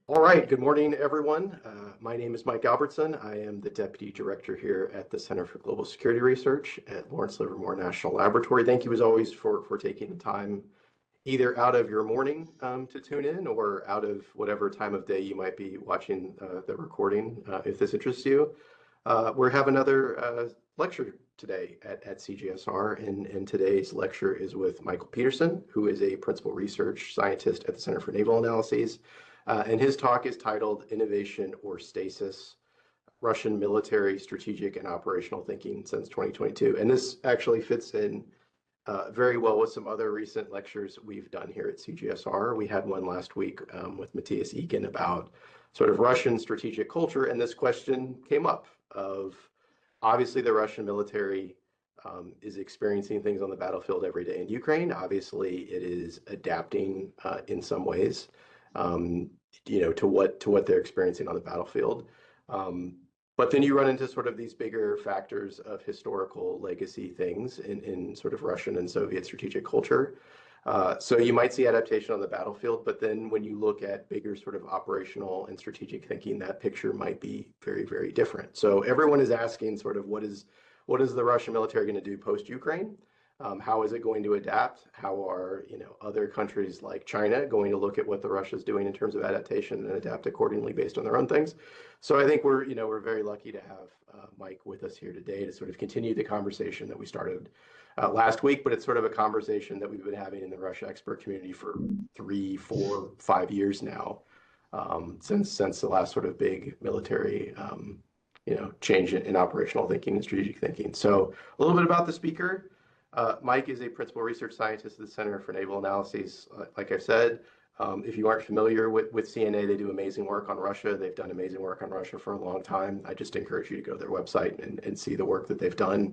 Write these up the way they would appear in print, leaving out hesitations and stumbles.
All right, good morning, everyone. My name is Mike Albertson. I am the Deputy Director here at the Center for Global Security Research at Lawrence Livermore National Laboratory. Thank you, as always, for taking the time either out of your morning to tune in or out of whatever time of day you might be watching the recording, if this interests you. We have another lecture today at CGSR, and today's lecture is with Michael Petersen, who is a Principal Research Scientist at the Center for Naval Analyses. And his talk is titled Innovation or Stasis, Russian Military, Strategic, and Operational Thinking Since 2022. And this actually fits in very well with some other recent lectures we've done here at CGSR. We had one last week with Matthias Egan about sort of Russian strategic culture, and this question came up of obviously the Russian military is experiencing things on the battlefield every day in Ukraine. Obviously, it is adapting in some ways, to what they're experiencing on the battlefield. But then you run into sort of these bigger factors of historical legacy things in sort of Russian and Soviet strategic culture. So you might see adaptation on the battlefield, but then when you look at bigger sort of operational and strategic thinking, that picture might be very, very different. So everyone is asking sort of what is the Russian military going to do post-Ukraine? How is it going to adapt? How are other countries like China going to look at what the Russia's doing in terms of adaptation and adapt accordingly based on their own things? So I think we're very lucky to have Mike with us here today to sort of continue the conversation that we started last week, but it's sort of a conversation that we've been having in the Russia expert community for 3, 4, 5 years now, since the last sort of big military change in operational thinking and strategic thinking. So a little bit about the speaker. Mike is a principal research scientist at the Center for Naval Analyses. Like I said, if you aren't familiar with CNA, they do amazing work on Russia. They've done amazing work on Russia for a long time. I just encourage you to go to their website and see the work that they've done.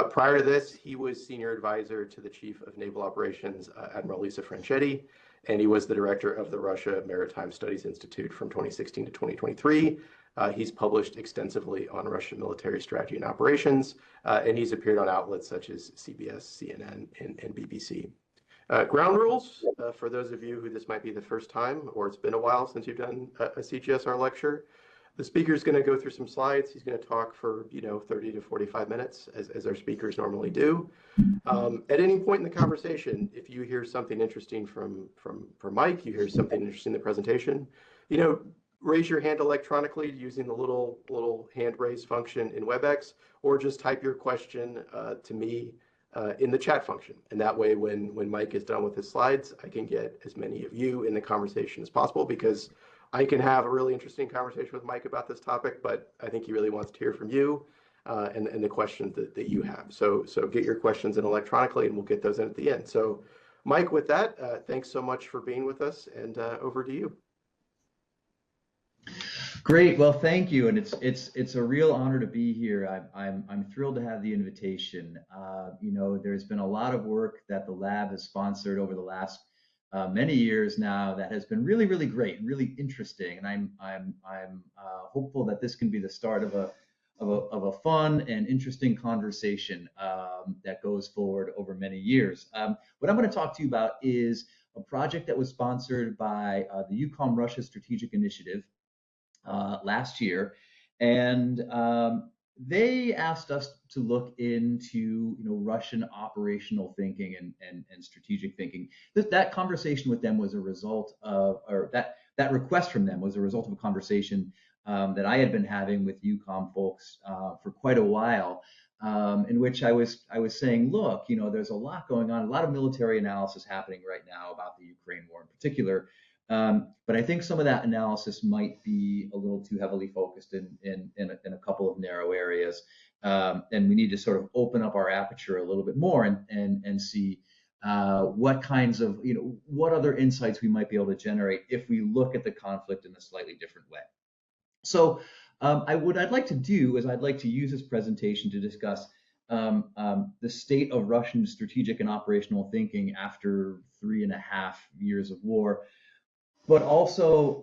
Prior to this, he was senior advisor to the Chief of Naval Operations, Admiral Lisa Franchetti, and he was the director of the Russia Maritime Studies Institute from 2016 to 2023. He's published extensively on Russian military strategy and operations, and he's appeared on outlets such as CBS, CNN, and BBC. Ground rules, for those of you who this might be the first time, or it's been a while since you've done a CGSR lecture. The speaker is going to go through some slides. He's going to talk for 30 to 45 minutes, as our speakers normally do. At any point in the conversation, if you hear something interesting from Mike, you hear something interesting in the presentation, raise your hand electronically using the little hand raise function in WebEx, or just type your question to me in the chat function. And that way, when Mike is done with his slides, I can get as many of you in the conversation as possible, because I can have a really interesting conversation with Mike about this topic, but I think he really wants to hear from you and the questions that you have. So get your questions in electronically, and we'll get those in at the end. So Mike, with that, thanks so much for being with us, and over to you. Great. Well, thank you, and it's a real honor to be here. I'm thrilled to have the invitation. There's been a lot of work that the lab has sponsored over the last many years now that has been really, really great and really interesting. And I'm hopeful that this can be the start of a fun and interesting conversation that goes forward over many years. What I'm going to talk to you about is a project that was sponsored by the EUCOM Russia Strategic Initiative last year, and they asked us to look into Russian operational thinking and strategic thinking. That conversation with them was a result of, or that request from them was a result of a conversation that I had been having with EUCOM folks for quite a while, in which I was saying, look, there's a lot going on, a lot of military analysis happening right now about the Ukraine war in particular. But I think some of that analysis might be a little too heavily focused in a couple of narrow areas, and we need to sort of open up our aperture a little bit more and see what kinds of what other insights we might be able to generate if we look at the conflict in a slightly different way. So what I'd like to do is I'd like to use this presentation to discuss the state of Russian strategic and operational thinking after 3.5 years of war, but also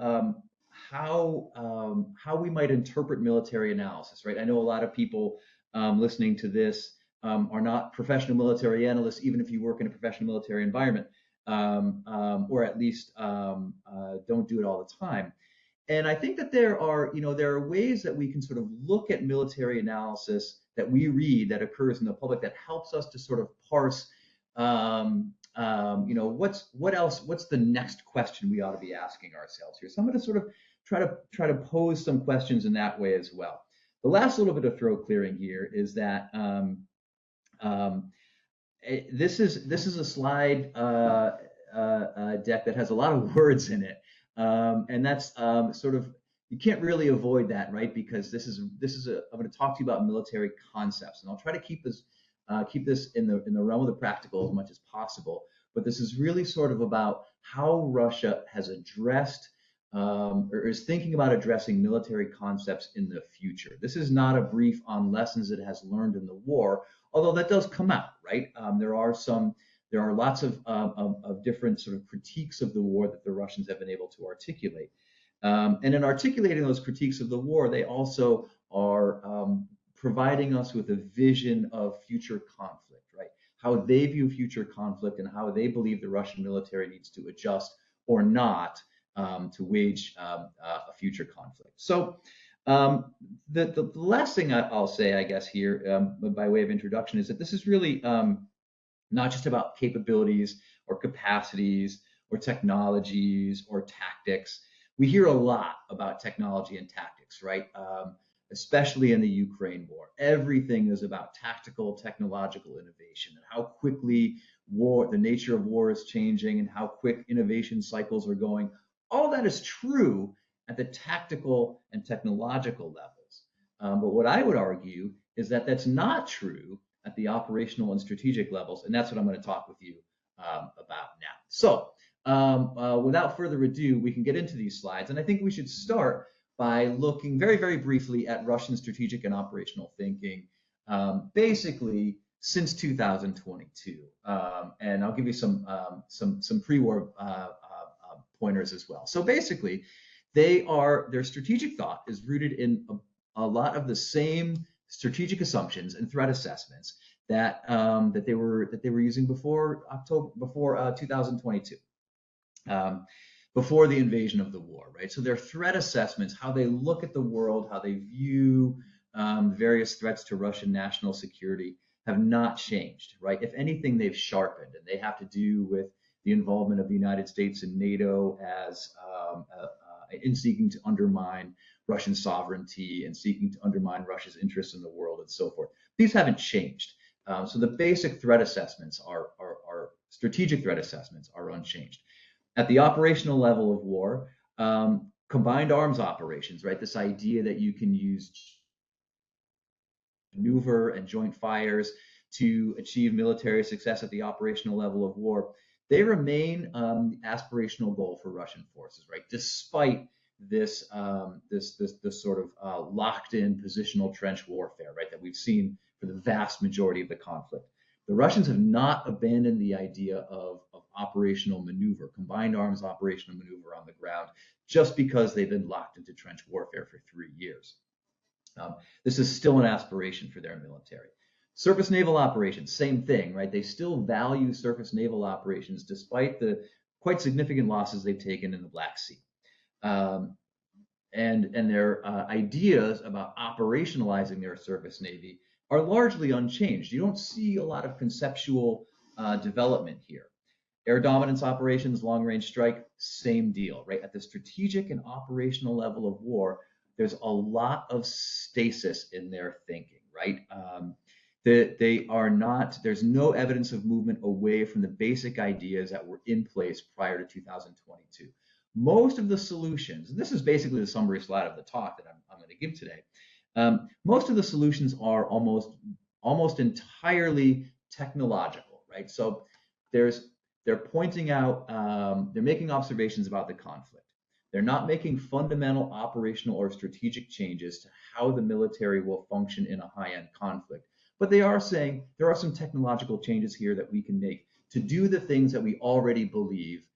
how we might interpret military analysis, right? I know a lot of people listening to this are not professional military analysts, even if you work in a professional military environment. or at least don't do it all the time. And I think that there are, there are ways that we can sort of look at military analysis that we read that occurs in the public that helps us to sort of parse, what's the next question we ought to be asking ourselves here. So I'm going to sort of try to pose some questions in that way as well. The last little bit of throat clearing here is that this is a slide deck that has a lot of words in it. And that's sort of, you can't really avoid that, right? Because I'm going to talk to you about military concepts, and I'll try to keep this in the realm of the practical as much as possible. But this is really sort of about how Russia has addressed or is thinking about addressing military concepts in the future. This is not a brief on lessons it has learned in the war, although that does come out, right? There are lots of different sort of critiques of the war that the Russians have been able to articulate. And in articulating those critiques of the war, they also are providing us with a vision of future conflict, right? How they view future conflict and how they believe the Russian military needs to adjust or not to wage a future conflict. So the last thing I'll say, I guess, here by way of introduction is that this is really not just about capabilities or capacities or technologies or tactics. We hear a lot about technology and tactics, right? Especially in the Ukraine war. Everything is about tactical, technological innovation and how quickly the nature of war is changing and how quick innovation cycles are going. All that is true at the tactical and technological levels. But what I would argue is that that's not true at the operational and strategic levels, and that's what I'm going to talk with you about now. So without further ado, we can get into these slides, and I think we should start by looking very, very briefly at Russian strategic and operational thinking, basically since 2022. And I'll give you some pre-war pointers as well. So basically, their strategitic thought is rooted in a lot of the same strategic assumptions and threat assessments that they were using before 2022, before the invasion of the war, right? So their threat assessments, how they look at the world, how they view various threats to Russian national security, have not changed, right? If anything, they've sharpened, and they have to do with the involvement of the United States and NATO in seeking to undermine Russian sovereignty and seeking to undermine Russia's interests in the world and so forth. These haven't changed. So the basic threat assessments are strategic threat assessments are unchanged. At the operational level of war, combined arms operations, right? This idea that you can use maneuver and joint fires to achieve military success at the operational level of war, they remain the aspirational goal for Russian forces, right? Despite this sort of locked-in positional trench warfare, right, that we've seen for the vast majority of the conflict. The Russians have not abandoned the idea of operational maneuver, combined arms operational maneuver on the ground, just because they've been locked into trench warfare for 3 years. This is still an aspiration for their military. Surface naval operations, same thing, right? They still value surface naval operations despite the quite significant losses they've taken in the Black Sea. And their ideas about operationalizing their surface navy are largely unchanged. You don't see a lot of conceptual development here. Air dominance operations, long-range strike, same deal, right? At the strategic and operational level of war, there's a lot of stasis in their thinking, right? They are not, there's no evidence of movement away from the basic ideas that were in place prior to 2022. Most of the solutions, and this is basically the summary slide of the talk that I'm going to give today, most of the solutions are almost entirely technological, right? So they're pointing out, they're making observations about the conflict. They're not making fundamental operational or strategic changes to how the military will function in a high-end conflict. But they are saying there are some technological changes here that we can make to do the things that we already believe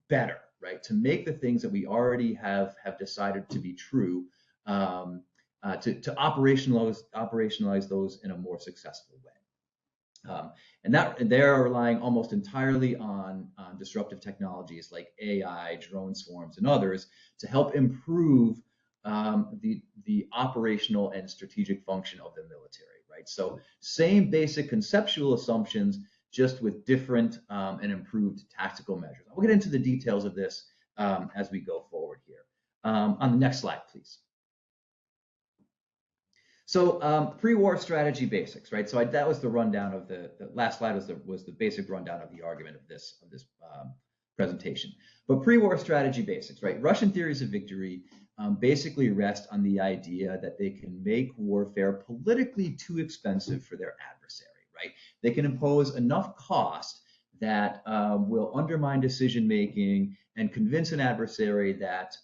better, right? To make the things that we already have decided to be true, to operationalize those in a more successful way. And they're relying almost entirely on disruptive technologies like AI, drone swarms, and others to help improve the operational and strategic function of the military, right? So same basic conceptual assumptions, just with different and improved tactical measures. I'll get into the details of this as we go forward here. On the next slide, please. So pre-war strategy basics, right? So that was the rundown of the last slide was the basic rundown of the argument of this presentation. But pre-war strategy basics, right? Russian theories of victory basically rest on the idea that they can make warfare politically too expensive for their adversary, right? They can impose enough cost that will undermine decision making and convince an adversary that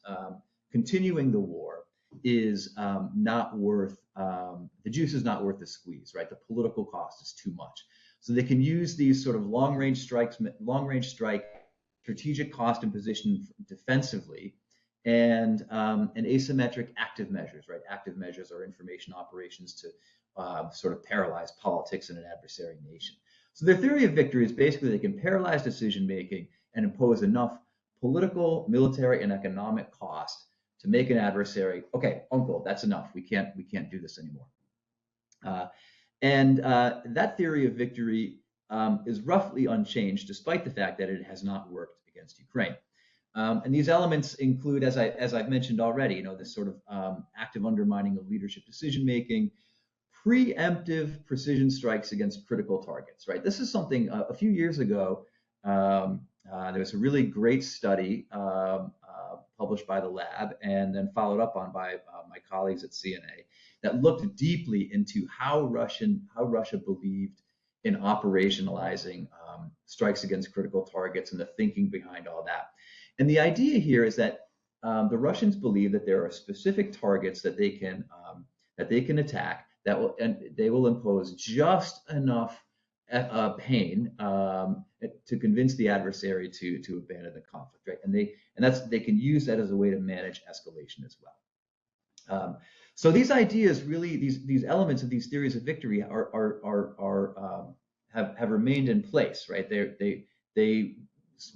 continuing the war is not worth, the juice is not worth the squeeze, right? The political cost is too much. So they can use these sort of long-range strike, strategic cost and position defensively, and asymmetric active measures, right? Active measures are information operations to sort of paralyze politics in an adversary nation. So their theory of victory is basically they can paralyze decision-making and impose enough political, military, and economic cost to make an adversary, okay, uncle, that's enough. We can't do this anymore. That theory of victory is roughly unchanged, despite the fact that it has not worked against Ukraine. And these elements include, as I've mentioned already, this sort of active undermining of leadership decision-making, preemptive precision strikes against critical targets, right? This is something a few years ago, there was a really great study published by the lab and then followed up on by my colleagues at CNA that looked deeply into how Russia believed in operationalizing strikes against critical targets and the thinking behind all that. And the idea here is that the Russians believe that there are specific targets that they can attack and they will impose just enough pain to convince the adversary to abandon the conflict, right? And they can use that as a way to manage escalation as well. So these ideas, really, these elements of these theories of victory have remained in place, right? They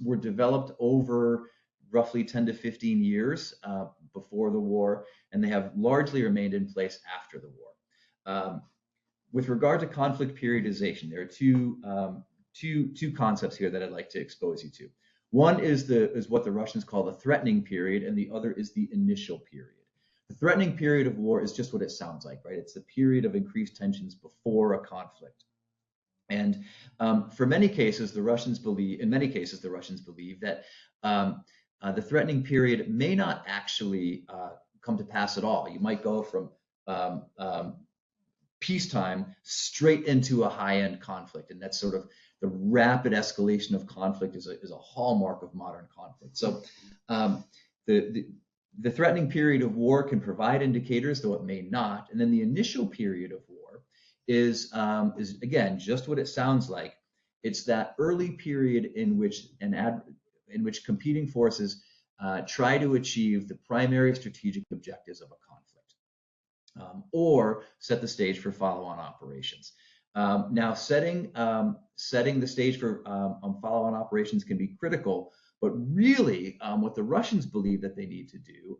were developed over roughly 10 to 15 years before the war, and they have largely remained in place after the war. With regard to conflict periodization, there are two concepts here that I'd like to expose you to. One is what the Russians call the threatening period, and the other is the initial period. The threatening period of war is just what it sounds like, right? It's the period of increased tensions before a conflict. And in many cases, the Russians believe that the threatening period may not actually come to pass at all. You might go from peacetime straight into a high-end conflict, and that's sort of the rapid escalation of conflict is a hallmark of modern conflict. So the threatening period of war can provide indicators, though it may not. And then the initial period of war is again just what it sounds like. It's that early period in which competing forces try to achieve the primary strategic objectives of a conflict, or set the stage for follow-on operations. Now, setting the stage for follow-on operations can be critical, but really, what the Russians believe that they need to do,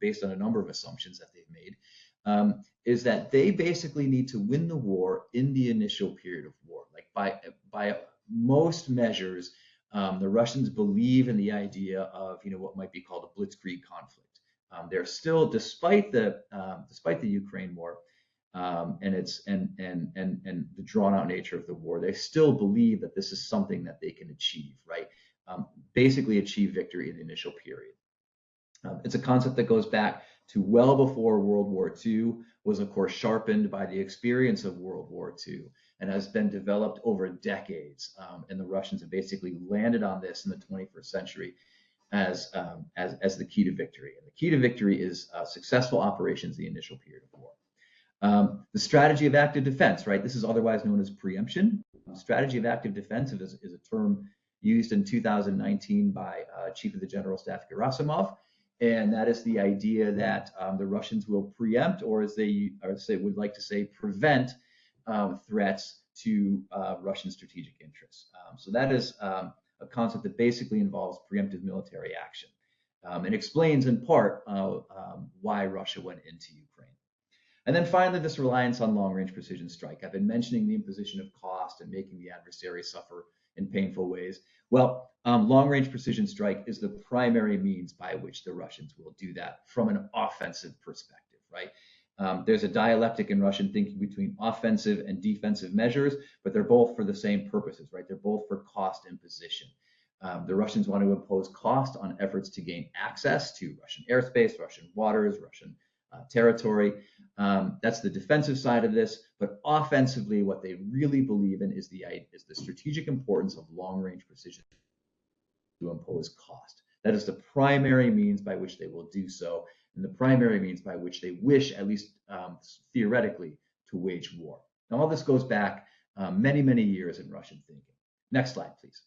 based on a number of assumptions that they've made, is that they basically need to win the war in the initial period of war. Like by most measures, the Russians believe in the idea of what might be called a blitzkrieg conflict. They're still, despite the Ukraine war and the drawn-out nature of the war, they still believe that this is something that they can achieve, right? Basically achieve victory in the initial period. It's a concept that goes back to well before World War II, was of course sharpened by the experience of World War II, and has been developed over decades. And the Russians have basically landed on this in the 21st century as the key to victory. And the key to victory is successful operations in the initial period of war. The strategy of active defense, right? This is otherwise known as preemption. Strategy of active defense is a term used in 2019 by Chief of the General Staff Gerasimov, and that is the idea that the Russians will preempt, or as they would like to say, prevent threats to Russian strategic interests. So that is a concept that basically involves preemptive military action and explains in part why Russia went into Ukraine. And then finally, this reliance on long-range precision strike. I've been mentioning the imposition of cost and making the adversary suffer in painful ways. Well, long-range precision strike is the primary means by which the Russians will do that from an offensive perspective, right? There's a dialectic in Russian thinking between offensive and defensive measures, but they're both for the same purposes, right? They're both for cost imposition. The Russians want to impose cost on efforts to gain access to Russian airspace, Russian waters, Russian territory. That's the defensive side of this, but offensively, what they really believe in is the strategic importance of long-range precision to impose cost. That is the primary means by which they will do so, and the primary means by which they wish, at least theoretically, to wage war. Now, all this goes back many, many years in Russian thinking. Next slide, please.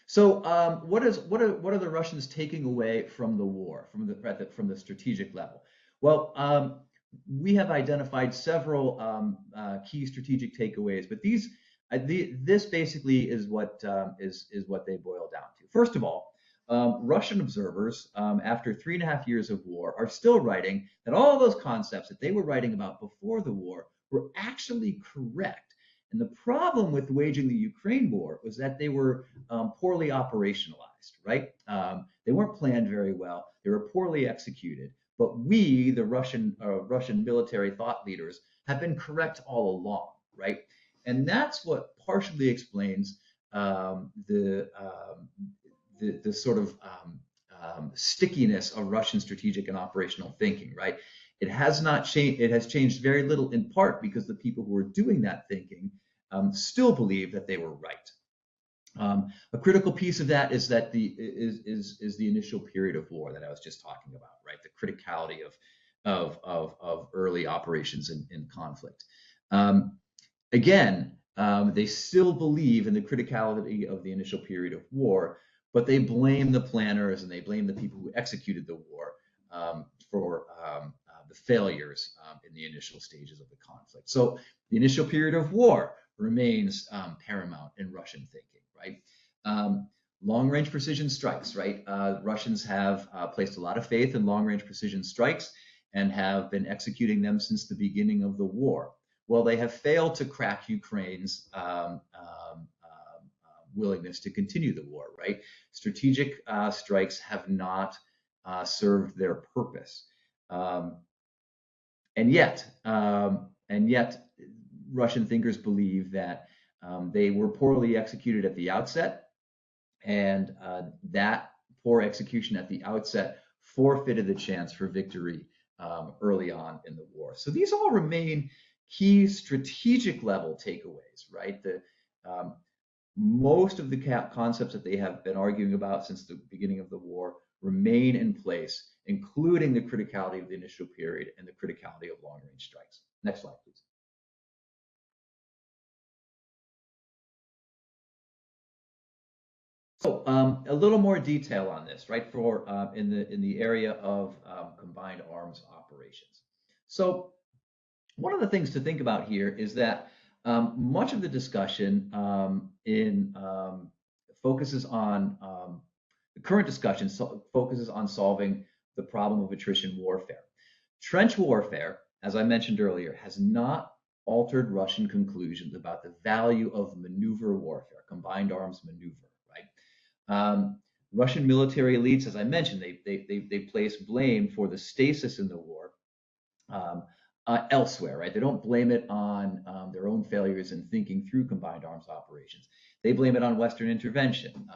So what are the Russians taking away from the war, from the strategic level? Well, we have identified several key strategic takeaways, but this basically is what they boil down to. First of all, Russian observers, after 3.5 years of war, are still writing that all those concepts that they were writing about before the war were actually correct. And the problem with waging the Ukraine war was that they were poorly operationalized, right? They weren't planned very well. They were poorly executed. But we, the Russian military thought leaders, have been correct all along, right? And that's what partially explains the sort of stickiness of Russian strategic and operational thinking, right? It has not changed. It has changed very little, in part because the people who are doing that thinking still believe that they were right. A critical piece of that is that the initial period of war that I was just talking about, right? The criticality of early operations in conflict. Again, they still believe in the criticality of the initial period of war, but they blame the planners and they blame the people who executed the war for the failures in the initial stages of the conflict. So the initial period of war remains paramount in Russian thinking, right? Long-range precision strikes, right? Russians have placed a lot of faith in long-range precision strikes and have been executing them since the beginning of the war. Well, they have failed to crack Ukraine's willingness to continue the war, right? Strategic strikes have not served their purpose. And yet, Russian thinkers believe that they were poorly executed at the outset, and that poor execution at the outset forfeited the chance for victory early on in the war. So these all remain key strategic level takeaways, right? Most of the concepts that they have been arguing about since the beginning of the war remain in place, including the criticality of the initial period and the criticality of long-range strikes. Next slide, please. So a little more detail on this, right? For in the area of combined arms operations. So one of the things to think about here is that much of the discussion focuses on the current discussion focuses on solving the problem of attrition warfare. Trench warfare, as I mentioned earlier, has not altered Russian conclusions about the value of maneuver warfare, combined arms maneuver, right? Russian military elites, as I mentioned, they place blame for the stasis in the war elsewhere, right? They don't blame it on their own failures in thinking through combined arms operations. They blame it on Western intervention,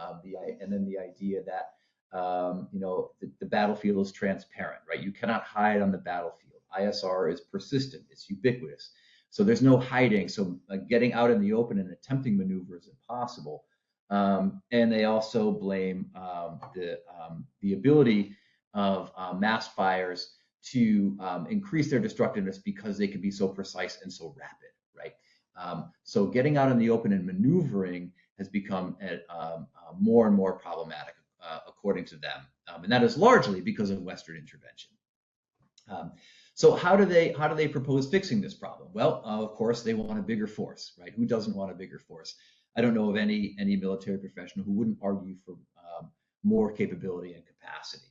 and then the idea that the battlefield is transparent, right? You cannot hide on the battlefield. ISR is persistent; it's ubiquitous. So there's no hiding. So getting out in the open and attempting maneuver is impossible. And they also blame the ability of mass fires to increase their destructiveness because they can be so precise and so rapid, right? So getting out in the open and maneuvering has become more and more problematic, according to them. And that is largely because of Western intervention. So how do they propose fixing this problem? Well, of course, they want a bigger force, right? Who doesn't want a bigger force? I don't know of any military professional who wouldn't argue for more capability and capacity.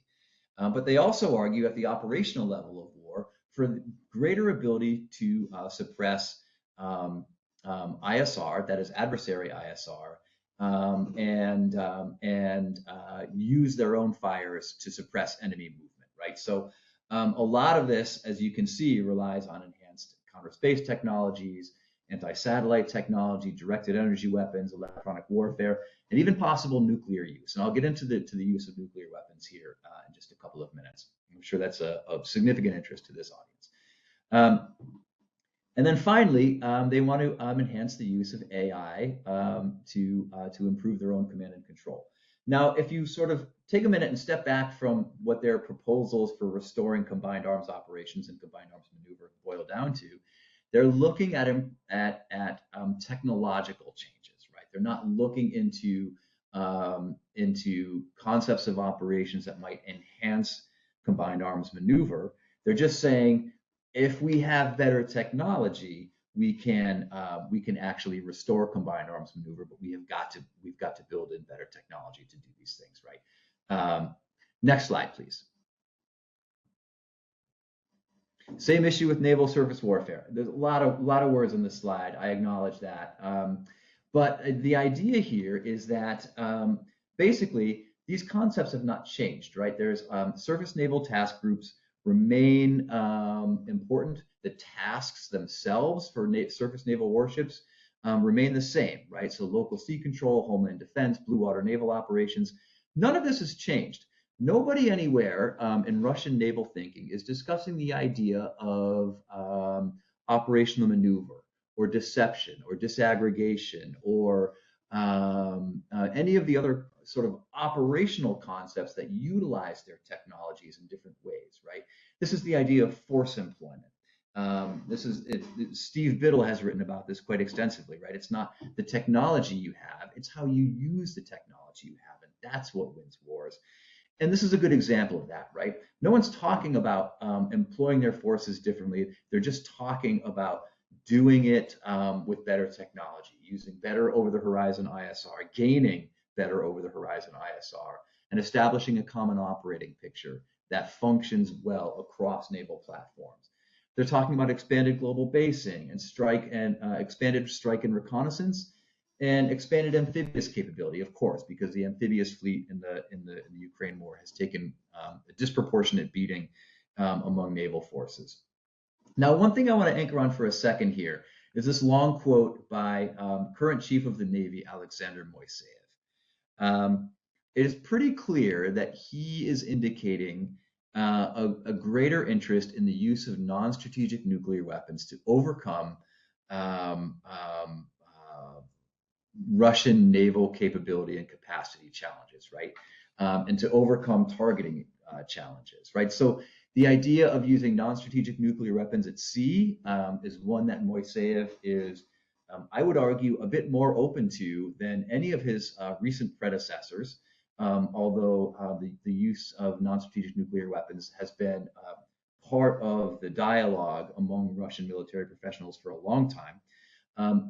But they also argue at the operational level of war for greater ability to suppress ISR, that is adversary ISR, and use their own fires to suppress enemy movement, right? So a lot of this, as you can see, relies on enhanced counter-space technologies, anti-satellite technology, directed energy weapons, electronic warfare, and even possible nuclear use. And I'll get into the use of nuclear weapons here in just a couple of minutes. I'm sure that's of significant interest to this audience. And then finally, they want to enhance the use of AI to improve their own command and control. Now, if you sort of take a minute and step back from what their proposals for restoring combined arms operations and combined arms maneuver boil down to, they're looking at technological changes, right? They're not looking into concepts of operations that might enhance combined arms maneuver. They're just saying, if we have better technology, we can actually restore combined arms maneuver, but we've got to build in better technology to do these things, right? Next slide, please. Same issue with naval surface warfare. There's a lot of words on this slide. I acknowledge that, but the idea here is that basically these concepts have not changed, right? There's surface naval task groups remain important. The tasks themselves for surface naval warships remain the same, right? So local sea control, homeland defense, blue water naval operations, none of this has changed. Nobody anywhere in Russian naval thinking is discussing the idea of operational maneuver or deception or disaggregation or any of the other sort of operational concepts that utilize their technologies in different ways, right? This is the idea of force employment. Steve Biddle has written about this quite extensively, right? It's not the technology you have, it's how you use the technology you have, and that's what wins wars. And this is a good example of that, right? No one's talking about employing their forces differently. They're just talking about doing it with better technology, using better over-the-horizon ISR, gaining better over-the-horizon ISR, and establishing a common operating picture that functions well across naval platforms. They're talking about expanded global basing and expanded strike and reconnaissance, and expanded amphibious capability, of course, because the amphibious fleet in the Ukraine war has taken a disproportionate beating among naval forces. Now, one thing I want to anchor on for a second here is this long quote by current Chief of the Navy, Alexander Moiseev. It is pretty clear that he is indicating a greater interest in the use of non-strategic nuclear weapons to overcome Russian naval capability and capacity challenges, right? And to overcome targeting challenges, right? So the idea of using non-strategic nuclear weapons at sea is one that Moiseev is, I would argue, a bit more open to than any of his recent predecessors, although the use of non-strategic nuclear weapons has been part of the dialogue among Russian military professionals for a long time.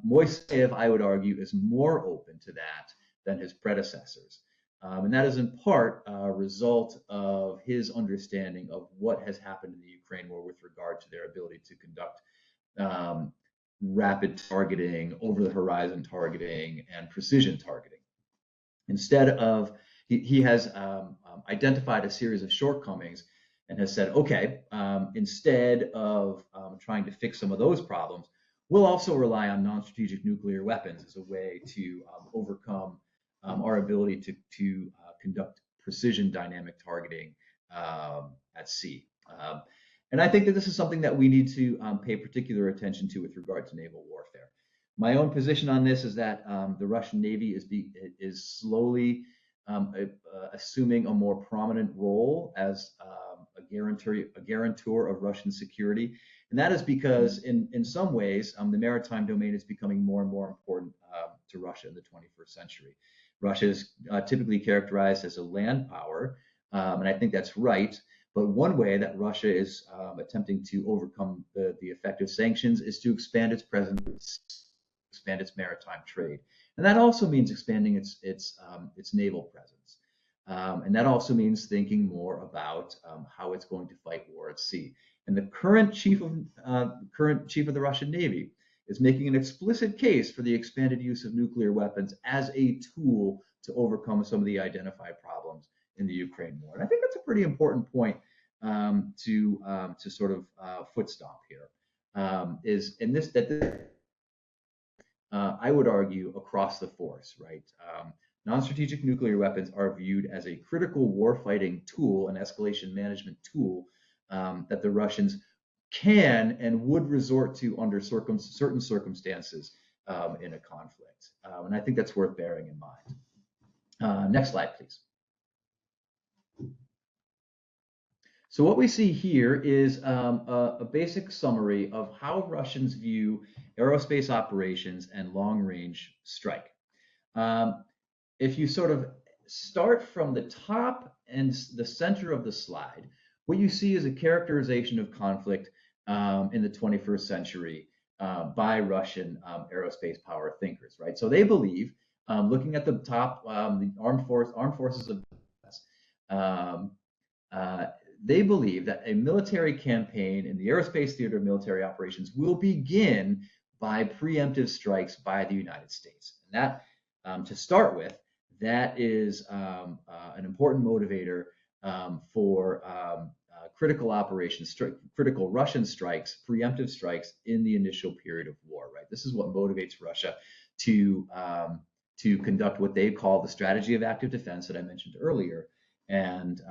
Moiseev, I would argue, is more open to that than his predecessors. And that is in part a result of his understanding of what has happened in the Ukraine war with regard to their ability to conduct rapid targeting, over-the-horizon targeting, and precision targeting. Instead of, he has identified a series of shortcomings and has said, okay, instead of trying to fix some of those problems, we'll also rely on non-strategic nuclear weapons as a way to overcome our ability to conduct precision dynamic targeting at sea. And I think that this is something that we need to pay particular attention to with regard to naval warfare. My own position on this is that the Russian Navy is slowly assuming a more prominent role as a guarantor of Russian security. And that is because in some ways, the maritime domain is becoming more and more important to Russia in the 21st century. Russia is typically characterized as a land power, and I think that's right, But one way that Russia is attempting to overcome the effect of sanctions is to expand its presence, expand its maritime trade, and that also means expanding its naval presence, and that also means thinking more about how it's going to fight war at sea. And the current chief of the Russian Navy is making an explicit case for the expanded use of nuclear weapons as a tool to overcome some of the identified problems in the Ukraine war. And I think that's a pretty important point to sort of foot stomp here. I would argue across the force, right? Non-strategic nuclear weapons are viewed as a critical warfighting tool, an escalation management tool that the Russians can and would resort to under certain circumstances in a conflict. And I think that's worth bearing in mind. Next slide, please. So what we see here is a basic summary of how Russians view aerospace operations and long-range strike. If you sort of start from the top and the center of the slide, what you see is a characterization of conflict in the 21st century by Russian aerospace power thinkers, right? So they believe, looking at the top, the armed forces of the US, they believe that a military campaign in the aerospace theater of military operations will begin by preemptive strikes by the United States. And that, to start with, that is an important motivator for critical operations, critical Russian strikes, preemptive strikes in the initial period of war, right? This is what motivates Russia to conduct what they call the strategy of active defense that I mentioned earlier, and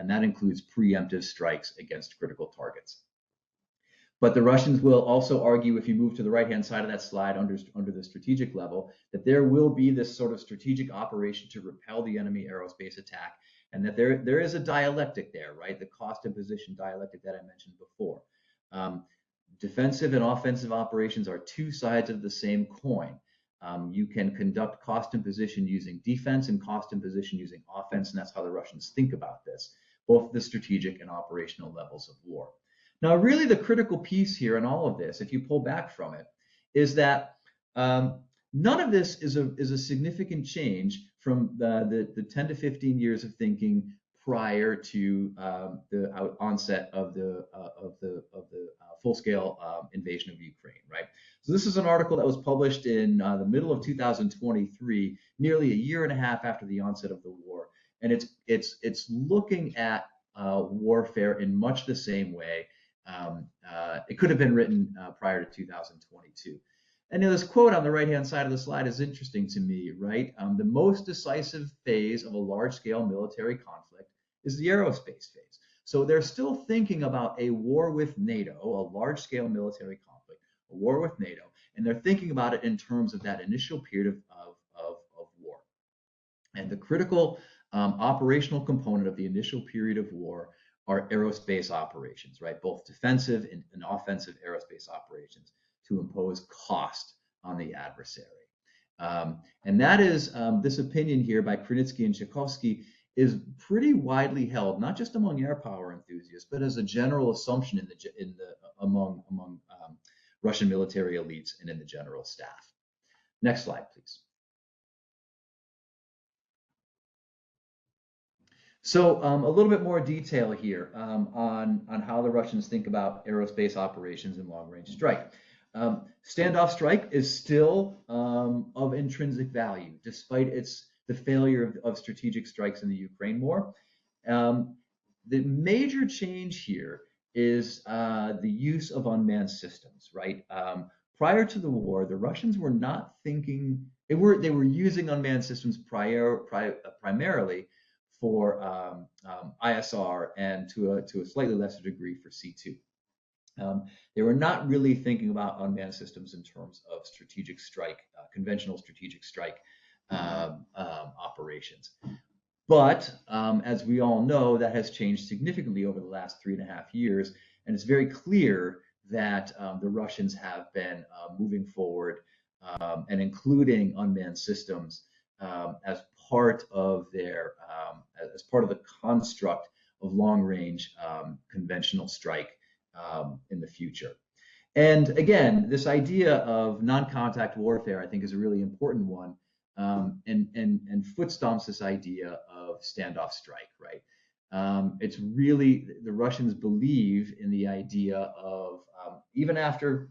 that includes preemptive strikes against critical targets. But the Russians will also argue, if you move to the right-hand side of that slide under the strategic level, that there will be this sort of strategic operation to repel the enemy aerospace attack, and that there is a dialectic there, right? The cost and position dialectic that I mentioned before. Defensive and offensive operations are two sides of the same coin. You can conduct cost and position using defense and cost and position using offense, and that's how the Russians think about this, both the strategic and operational levels of war. Now, really the critical piece here in all of this, if you pull back from it, is that none of this is a significant change from the 10 to 15 years of thinking prior to the onset of the full-scale invasion of Ukraine, right? So this is an article that was published in the middle of 2023, nearly a year and a half after the onset of the war, and it's looking at warfare in much the same way. It could have been written prior to 2022. And this quote on the right-hand side of the slide is interesting to me, right? The most decisive phase of a large-scale military conflict is the aerospace phase. So they're still thinking about a war with NATO, a large-scale military conflict, a war with NATO, and they're thinking about it in terms of that initial period of war. And the critical operational component of the initial period of war are aerospace operations, right? Both defensive and offensive aerospace operations to impose cost on the adversary. And that is this opinion here by Krenitsky and Tchaikovsky is pretty widely held, not just among air power enthusiasts, but as a general assumption among Russian military elites and in the general staff. Next slide, please. So a little bit more detail here on how the Russians think about aerospace operations and long-range strike. Standoff strike is still of intrinsic value, despite the failure of strategic strikes in the Ukraine war. The major change here is the use of unmanned systems, right? Prior to the war, the Russians were not thinking, they were using unmanned systems primarily for ISR and to a slightly lesser degree for C2. They were not really thinking about unmanned systems in terms of strategic strike, conventional strategic strike operations. But as we all know, that has changed significantly over the last 3.5 years, and it's very clear that the Russians have been moving forward and including unmanned systems as part of their as part of the construct long-range conventional strike in the future. And again, this idea of non-contact warfare, I think, is a really important one, and foot stomps this idea of standoff strike, right? It's really, the Russians believe in the idea of, even after,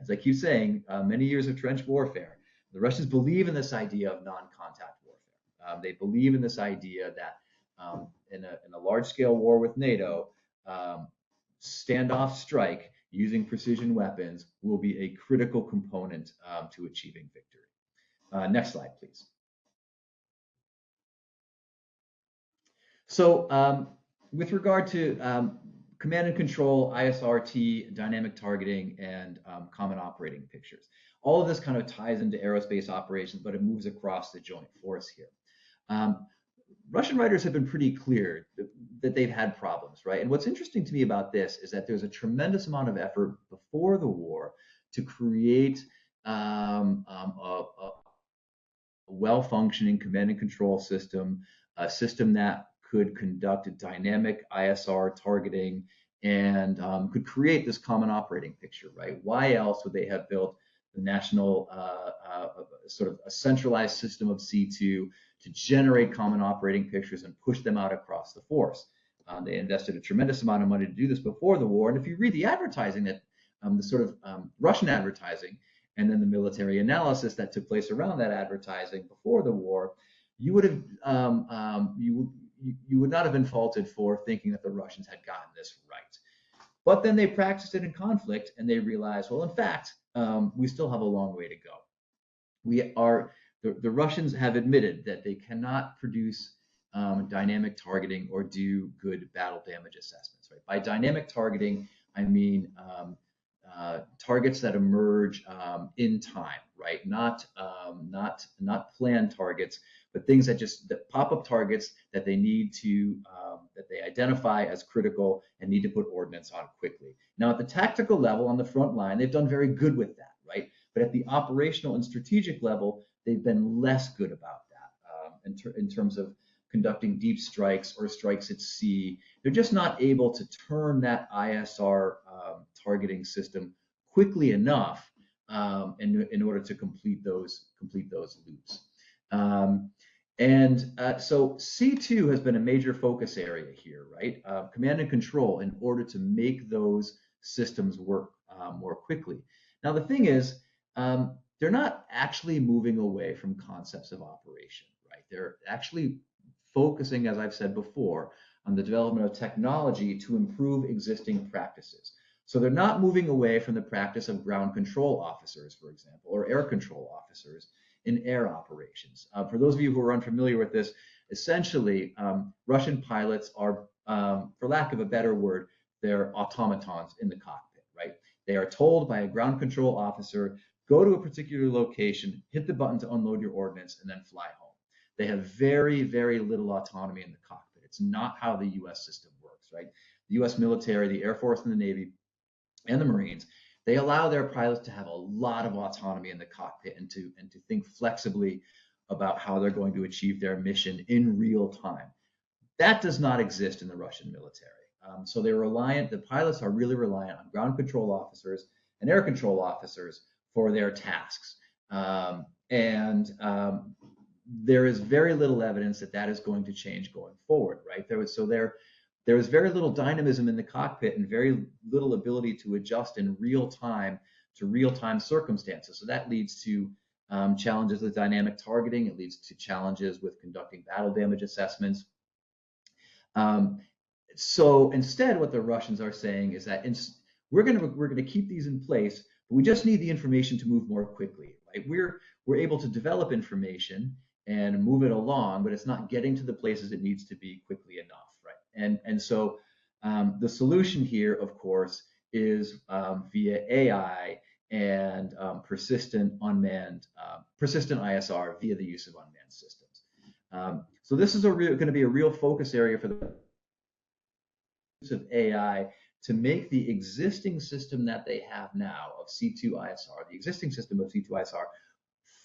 as I keep saying, many years of trench warfare, the Russians believe in this idea of non-contact warfare. They believe in this idea that in a large-scale war with NATO, standoff strike using precision weapons will be a critical component to achieving victory. Next slide, please. So with regard to command and control, ISRT, dynamic targeting, and common operating pictures, all of this kind of ties into aerospace operations, but it moves across the joint force here. Russian writers have been pretty clear that they've had problems, right? And what's interesting to me about this is that there's a tremendous amount of effort before the war to create a well-functioning command and control system, a system that could conduct a dynamic ISR targeting and could create this common operating picture, right? Why else would they have built the national, sort of a centralized system of C2 to generate common operating pictures and push them out across the force? They invested a tremendous amount of money to do this before the war. And if you read the advertising that, the sort of Russian advertising, and then the military analysis that took place around that advertising before the war, you would have, you would not have been faulted for thinking that the Russians had gotten this right. But then they practiced it in conflict and they realized, well, in fact, we still have a long way to go. The Russians have admitted that they cannot produce dynamic targeting or do good battle damage assessments, right? By dynamic targeting, I mean targets that emerge in time, right? Not planned targets, but things that pop up targets that they need to, that they identify as critical and need to put ordnance on quickly. Now, at the tactical level on the front line, they've done very good with that, right? But at the operational and strategic level, they've been less good about that in terms of conducting deep strikes or strikes at sea. They're just not able to turn that ISR targeting system quickly enough in order to complete those loops. So C2 has been a major focus area here, right? Command and control in order to make those systems work more quickly. Now, the thing is, they're not actually moving away from concepts of operation, right? They're actually focusing, as I've said before, on the development of technology to improve existing practices. So they're not moving away from the practice of ground control officers, for example, or air control officers in air operations. For those of you who are unfamiliar with this, essentially, Russian pilots are, for lack of a better word, they're automatons in the cockpit, right? They are told by a ground control officer, go to a particular location, hit the button to unload your ordnance, and then fly home. They have very, very little autonomy in the cockpit. It's not how the US system works, right? The US military, the Air Force and the Navy, and the Marines, they allow their pilots to have a lot of autonomy in the cockpit and to think flexibly about how they're going to achieve their mission in real time. That does not exist in the Russian military. So the pilots are really reliant on ground control officers and air control officers for their tasks. There is very little evidence that that is going to change going forward, right? There is very little dynamism in the cockpit and very little ability to adjust in real time to real-time circumstances. So that leads to challenges with dynamic targeting. It leads to challenges with conducting battle damage assessments. So instead, what the Russians are saying is that we're going to keep these in place, but we just need the information to move more quickly. Right? We're able to develop information and move it along, but it's not getting to the places it needs to be quickly enough, right? And so the solution here, of course, is via AI and persistent ISR via the use of unmanned systems. So this is going to be a real focus area for the use of AI to make the existing system that they have now of C2 ISR, the existing system of C2 ISR,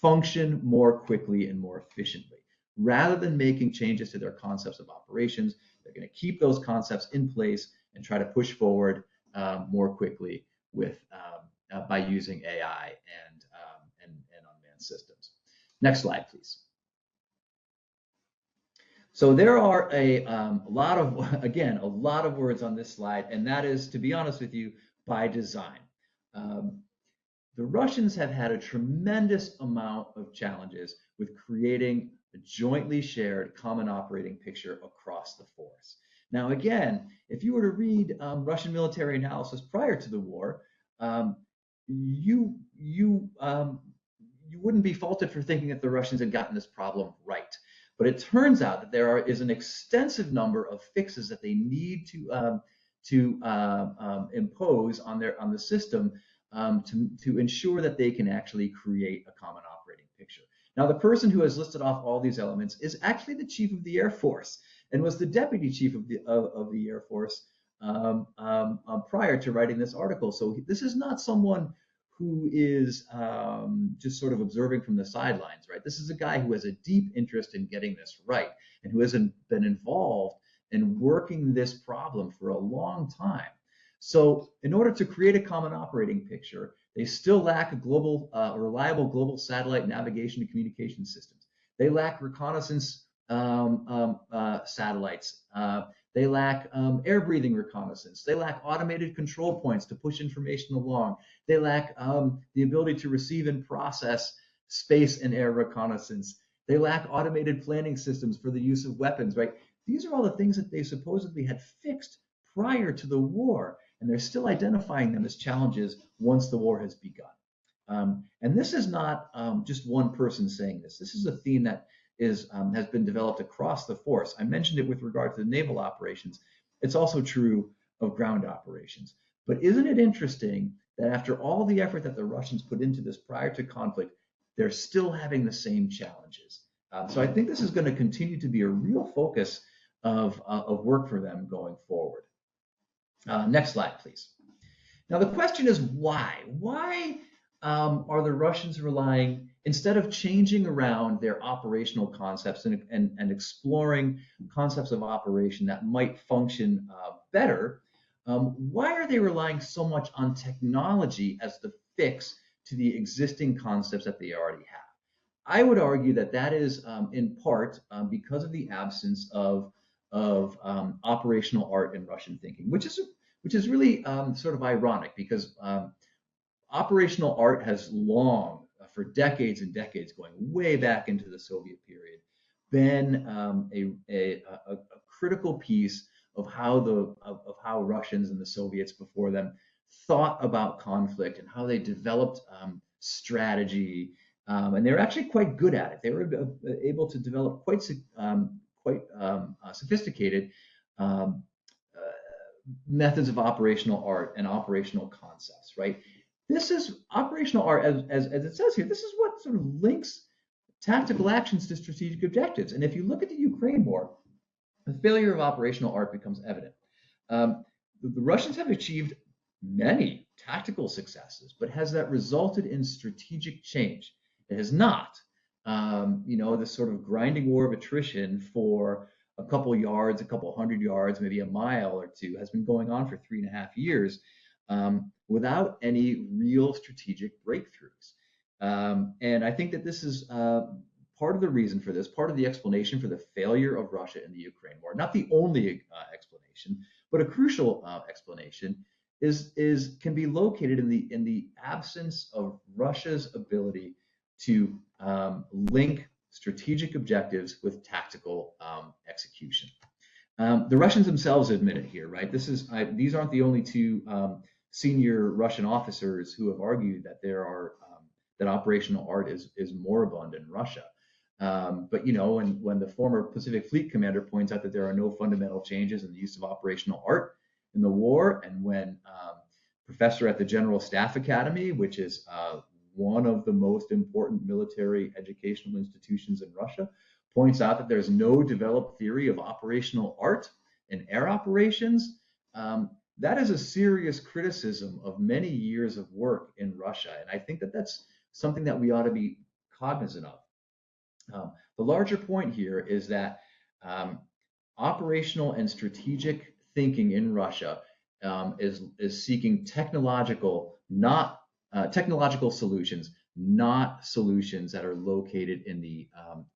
function more quickly and more efficiently. Rather than making changes to their concepts of operations, They're going to keep those concepts in place and try to push forward more quickly with by using AI and unmanned systems. Next slide, please. So there are a lot of, again, a lot of words on this slide, and that is, to be honest with you, by design. The Russians have had a tremendous amount of challenges with creating a jointly shared common operating picture across the force. Now, again, if you were to read Russian military analysis prior to the war, you wouldn't be faulted for thinking that the Russians had gotten this problem right. But it turns out that there is an extensive number of fixes that they need to impose on the system to ensure that they can actually create a common operating picture. Now, the person who has listed off all these elements is actually the Chief of the Air Force and was the Deputy Chief of the Air Force prior to writing this article. So this is not someone who is just sort of observing from the sidelines, right? This is a guy who has a deep interest in getting this right and who has been involved in working this problem for a long time. So in order to create a common operating picture, they still lack a reliable global satellite navigation and communication systems. They lack reconnaissance satellites. They lack air-breathing reconnaissance. They lack automated control points to push information along. They lack the ability to receive and process space and air reconnaissance. They lack automated planning systems for the use of weapons, right? These are all the things that they supposedly had fixed prior to the war, and they're still identifying them as challenges once the war has begun. And this is not just one person saying this. This is a theme that has been developed across the force. I mentioned it with regard to the naval operations. It's also true of ground operations. But isn't it interesting that after all the effort that the Russians put into this prior to conflict, they're still having the same challenges? So I think this is going to continue to be a real focus of work for them going forward. Next slide, please. Now the question is why? Why are the Russians relying, instead of changing around their operational concepts and exploring concepts of operation that might function better, why are they relying so much on technology as the fix to the existing concepts that they already have? I would argue that that is in part because of the absence of operational art in Russian thinking, which is really sort of ironic because operational art has long, for decades and decades, going way back into the Soviet period, been a critical piece of how Russians and the Soviets before them thought about conflict and how they developed strategy, and they're actually quite good at it. They were able to develop quite sophisticated methods of operational art and operational concepts, right? This is operational art, as it says here, this is what sort of links tactical actions to strategic objectives. And if you look at the Ukraine war, the failure of operational art becomes evident. The Russians have achieved many tactical successes, but has that resulted in strategic change? It has not. This sort of grinding war of attrition for a couple yards, a couple hundred yards, maybe a mile or two has been going on for 3.5 years without any real strategic breakthroughs. And I think that this is part of the reason for this, part of the explanation for the failure of Russia in the Ukraine war. Not the only explanation, but a crucial explanation can be located in the absence of Russia's ability to link strategic objectives with tactical execution. The Russians themselves admit it here, right? These aren't the only two senior Russian officers who have argued that that operational art is moribund in Russia. But when the former Pacific Fleet commander points out that there are no fundamental changes in the use of operational art in the war, and when professor at the General Staff Academy, which is one of the most important military educational institutions in Russia, points out that there's no developed theory of operational art in air operations, that is a serious criticism of many years of work in Russia. And I think that that's something that we ought to be cognizant of. The larger point here is that operational and strategic thinking in Russia is seeking technological solutions, not solutions that are located in the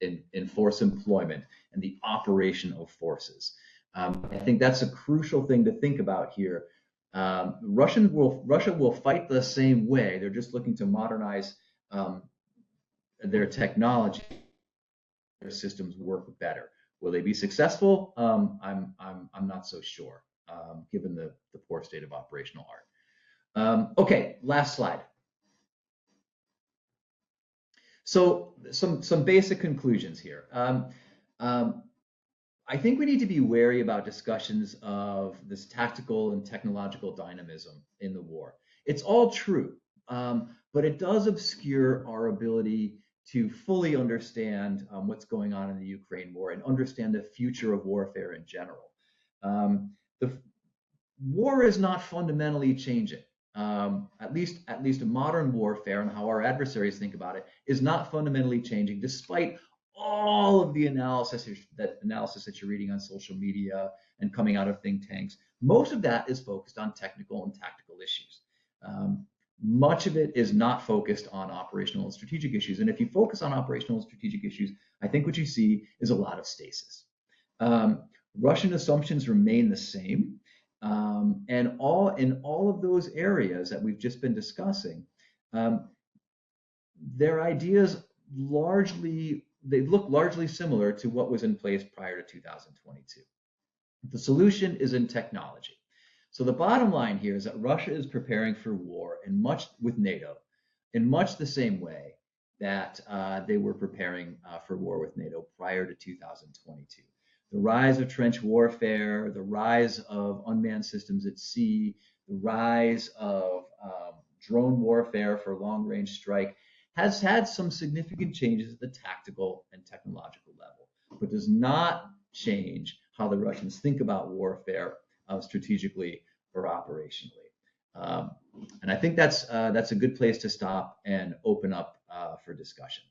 in force employment and the operation of forces. I think that's a crucial thing to think about here. Russia will fight the same way. They're just looking to modernize their technology. Their systems work better. Will they be successful? I'm not so sure, given the poor state of operational art. Okay, last slide. So some basic conclusions here. I think we need to be wary about discussions of this tactical and technological dynamism in the war. It's all true, but it does obscure our ability to fully understand what's going on in the Ukraine war and understand the future of warfare in general. The war is not fundamentally changing. At least modern warfare and how our adversaries think about it is not fundamentally changing, despite all of the analysis that you're reading on social media and coming out of think tanks. Most of that is focused on technical and tactical issues. Much of it is not focused on operational and strategic issues. And if you focus on operational and strategic issues, I think what you see is a lot of stasis. Russian assumptions remain the same. And in all of those areas that we've just been discussing, their ideas look largely similar to what was in place prior to 2022. The solution is in technology. So the bottom line here is that Russia is preparing for war with NATO in much the same way that they were preparing for war with NATO prior to 2022. The rise of trench warfare, the rise of unmanned systems at sea, the rise of drone warfare for long-range strike has had some significant changes at the tactical and technological level, but does not change how the Russians think about warfare strategically or operationally. And I think that's a good place to stop and open up for discussion.